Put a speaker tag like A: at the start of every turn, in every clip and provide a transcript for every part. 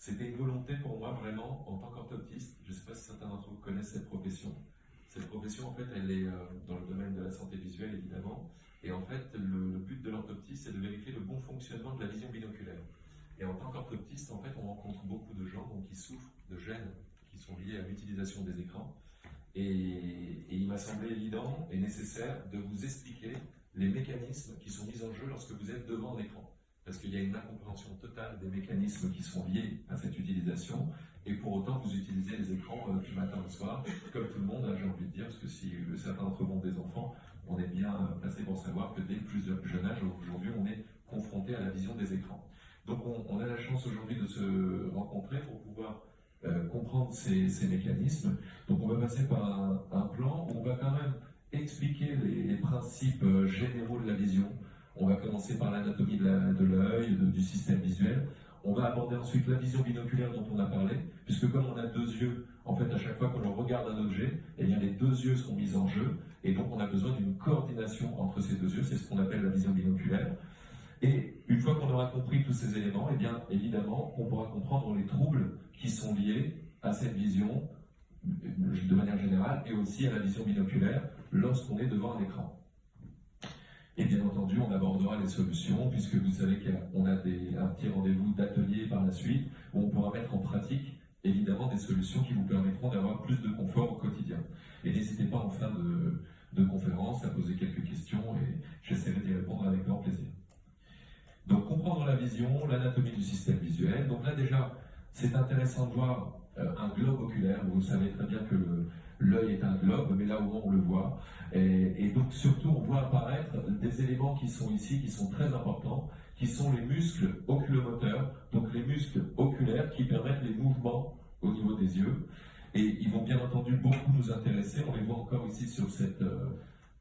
A: C'était une volonté pour moi vraiment en tant qu'orthoptiste. Je ne sais pas si certains d'entre vous connaissent cette profession. Cette profession, en fait, elle est dans le domaine de la santé visuelle, évidemment. Et en fait, le but de l'orthoptiste, c'est de vérifier le bon fonctionnement de la vision binoculaire. Et en tant qu'orthoptiste, en fait, on rencontre beaucoup de gens qui souffrent de gènes qui sont liés à l'utilisation des écrans. Et il m'a semblé évident et nécessaire de vous expliquer les mécanismes qui sont mis en jeu lorsque vous êtes devant un écran. Parce qu'il y a une incompréhension totale des mécanismes qui sont liés à cette utilisation, et pour autant vous utilisez les écrans du matin au soir, comme tout le monde, j'ai envie de dire, parce que si certains d'entre vous ont des enfants, on est bien placé pour savoir que dès le plus jeune âge, aujourd'hui, on est confronté à la vision des écrans. Donc on a la chance aujourd'hui de se rencontrer pour pouvoir comprendre ces mécanismes. Donc on va passer par un plan où on va quand même expliquer les principes généraux de la vision. On va commencer par l'anatomie de l'œil, du système visuel. On va aborder ensuite la vision binoculaire dont on a parlé, puisque comme on a deux yeux, en fait à chaque fois que l'on regarde un objet, eh bien les deux yeux sont mis en jeu, et donc on a besoin d'une coordination entre ces deux yeux, c'est ce qu'on appelle la vision binoculaire. Et une fois qu'on aura compris tous ces éléments, eh bien évidemment on pourra comprendre les troubles qui sont liés à cette vision de manière générale, et aussi à la vision binoculaire lorsqu'on est devant un écran. Et bien entendu, on abordera les solutions, puisque vous savez qu'on a un petit rendez-vous d'atelier par la suite, où on pourra mettre en pratique, évidemment, des solutions qui vous permettront d'avoir plus de confort au quotidien. Et n'hésitez pas en fin de conférence à poser quelques questions, et j'essaierai d'y répondre avec grand plaisir. Donc, comprendre la vision, l'anatomie du système visuel. Donc là, déjà, c'est intéressant de voir un globe oculaire. Vous savez très bien que l'œil est un globe, mais là au moins on le voit. Et donc surtout on voit apparaître des éléments qui sont ici, qui sont très importants, qui sont les muscles oculomoteurs, donc les muscles oculaires qui permettent les mouvements au niveau des yeux. Et ils vont bien entendu beaucoup nous intéresser, on les voit encore ici sur cette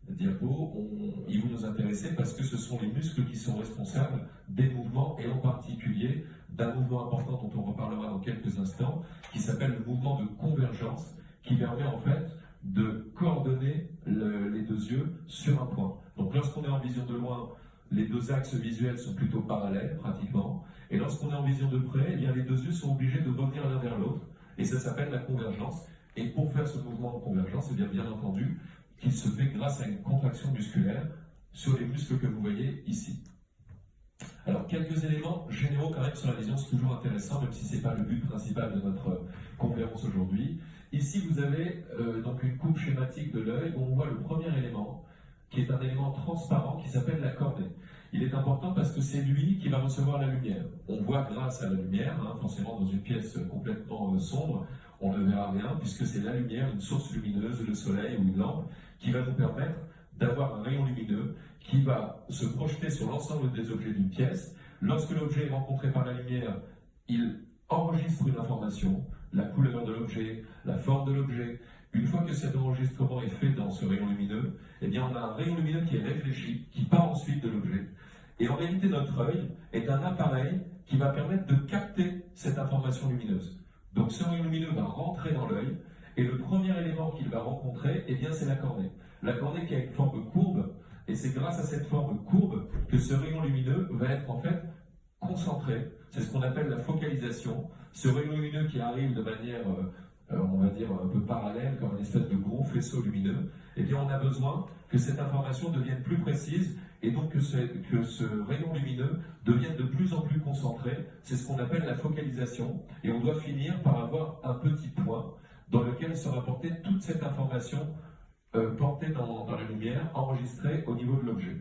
A: diapo, ils vont nous intéresser parce que ce sont les muscles qui sont responsables des mouvements, et en particulier d'un mouvement important dont on reparlera dans quelques instants, qui s'appelle le mouvement de convergence, qui permet en fait de coordonner les deux yeux sur un point. Donc lorsqu'on est en vision de loin, les deux axes visuels sont plutôt parallèles pratiquement, et lorsqu'on est en vision de près, eh bien, les deux yeux sont obligés de revenir l'un vers l'autre, et ça s'appelle la convergence. Et pour faire ce mouvement de convergence, eh bien entendu, qu'il se fait grâce à une contraction musculaire sur les muscles que vous voyez ici. Alors, quelques éléments généraux quand même sur la vision, c'est toujours intéressant, même si ce n'est pas le but principal de notre conférence aujourd'hui. Ici, vous avez donc une coupe schématique de l'œil où on voit le premier élément, qui est un élément transparent qui s'appelle la cornée. Il est important parce que c'est lui qui va recevoir la lumière. On voit grâce à la lumière, forcément dans une pièce complètement sombre, on ne verra rien puisque c'est la lumière, une source lumineuse, le soleil ou une lampe, qui va nous permettre d'avoir un rayon lumineux qui va se projeter sur l'ensemble des objets d'une pièce. Lorsque l'objet est rencontré par la lumière, il enregistre une information, la couleur de l'objet, la forme de l'objet. Une fois que cet enregistrement est fait dans ce rayon lumineux, eh bien on a un rayon lumineux qui est réfléchi, qui part ensuite de l'objet. Et en réalité, notre œil est un appareil qui va permettre de capter cette information lumineuse. Donc ce rayon lumineux va rentrer dans l'œil, et le premier élément qu'il va rencontrer, eh bien c'est la cornée. La cornée qui a une forme courbe, et c'est grâce à cette forme courbe que ce rayon lumineux va être en fait concentré. C'est ce qu'on appelle la focalisation. Ce rayon lumineux qui arrive de manière, on va dire, un peu parallèle, comme une espèce de gros faisceau lumineux, eh bien on a besoin que cette information devienne plus précise, et donc que ce rayon lumineux devienne de plus en plus concentré. C'est ce qu'on appelle la focalisation, et on doit finir par avoir un petit point dans lequel sera portée toute cette information portée dans la lumière, enregistrée au niveau de l'objet.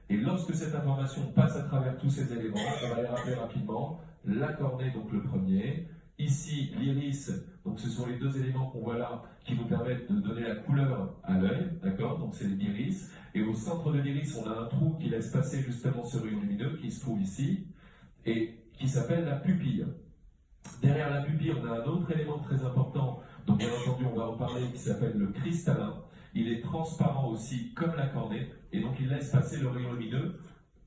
A: Et lorsque cette information passe à travers tous ces éléments, on va les rappeler rapidement. La cornée, donc le premier. Ici, l'iris, donc ce sont les deux éléments qu'on voit là qui nous permettent de donner la couleur à l'œil, d'accord? Donc c'est l'iris. Et au centre de l'iris, on a un trou qui laisse passer justement ce rayon lumineux qui se trouve ici et qui s'appelle la pupille. Derrière la pupille, on a un autre élément très important, donc bien entendu on va en parler, qui s'appelle le cristallin. Il est transparent aussi comme la cornée, et donc il laisse passer le rayon lumineux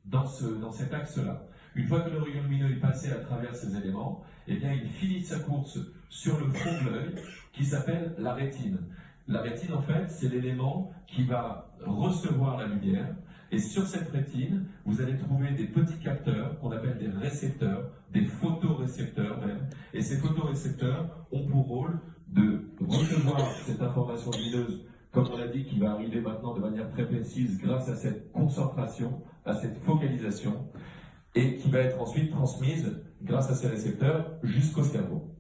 A: dans cet axe-là. Une fois que le rayon lumineux est passé à travers ces éléments, eh bien il finit sa course sur le fond de l'œil, qui s'appelle la rétine. La rétine, en fait, c'est l'élément qui va recevoir la lumière, et sur cette rétine, vous allez trouver des petits capteurs qu'on appelle des récepteurs, des photorécepteurs même, Et ces photorécepteurs ont pour rôle de recevoir cette information lumineuse, comme on l'a dit, qui va arriver maintenant de manière très précise grâce à cette concentration, à cette focalisation, et qui va être ensuite transmise grâce à ces récepteurs jusqu'au cerveau,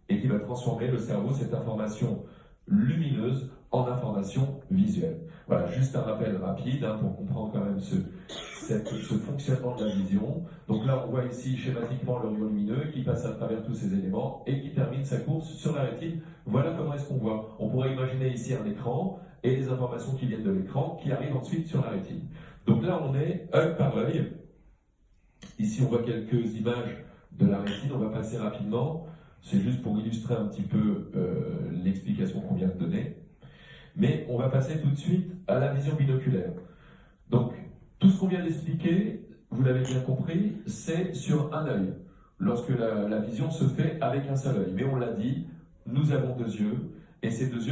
A: et qui va transformer le cerveau, cette information lumineuse, en information visuelle. Voilà, juste un rappel rapide pour comprendre quand même ce fonctionnement de la vision. Donc là, on voit ici schématiquement le rayon lumineux qui passe à travers tous ces éléments et qui termine sa course sur la rétine. Voilà comment est-ce qu'on voit. On pourrait imaginer ici un écran et les informations qui viennent de l'écran qui arrivent ensuite sur la rétine. Donc là, on est œil par œil. Ici, on voit quelques images de la rétine. On va passer rapidement. C'est juste pour illustrer un petit peu l'explication qu'on vient de donner. Mais on va passer tout de suite à la vision binoculaire. Donc, tout ce qu'on vient d'expliquer, vous l'avez bien compris, c'est sur un œil, lorsque la vision se fait avec un seul œil. Mais on l'a dit, nous avons deux yeux, et ces deux yeux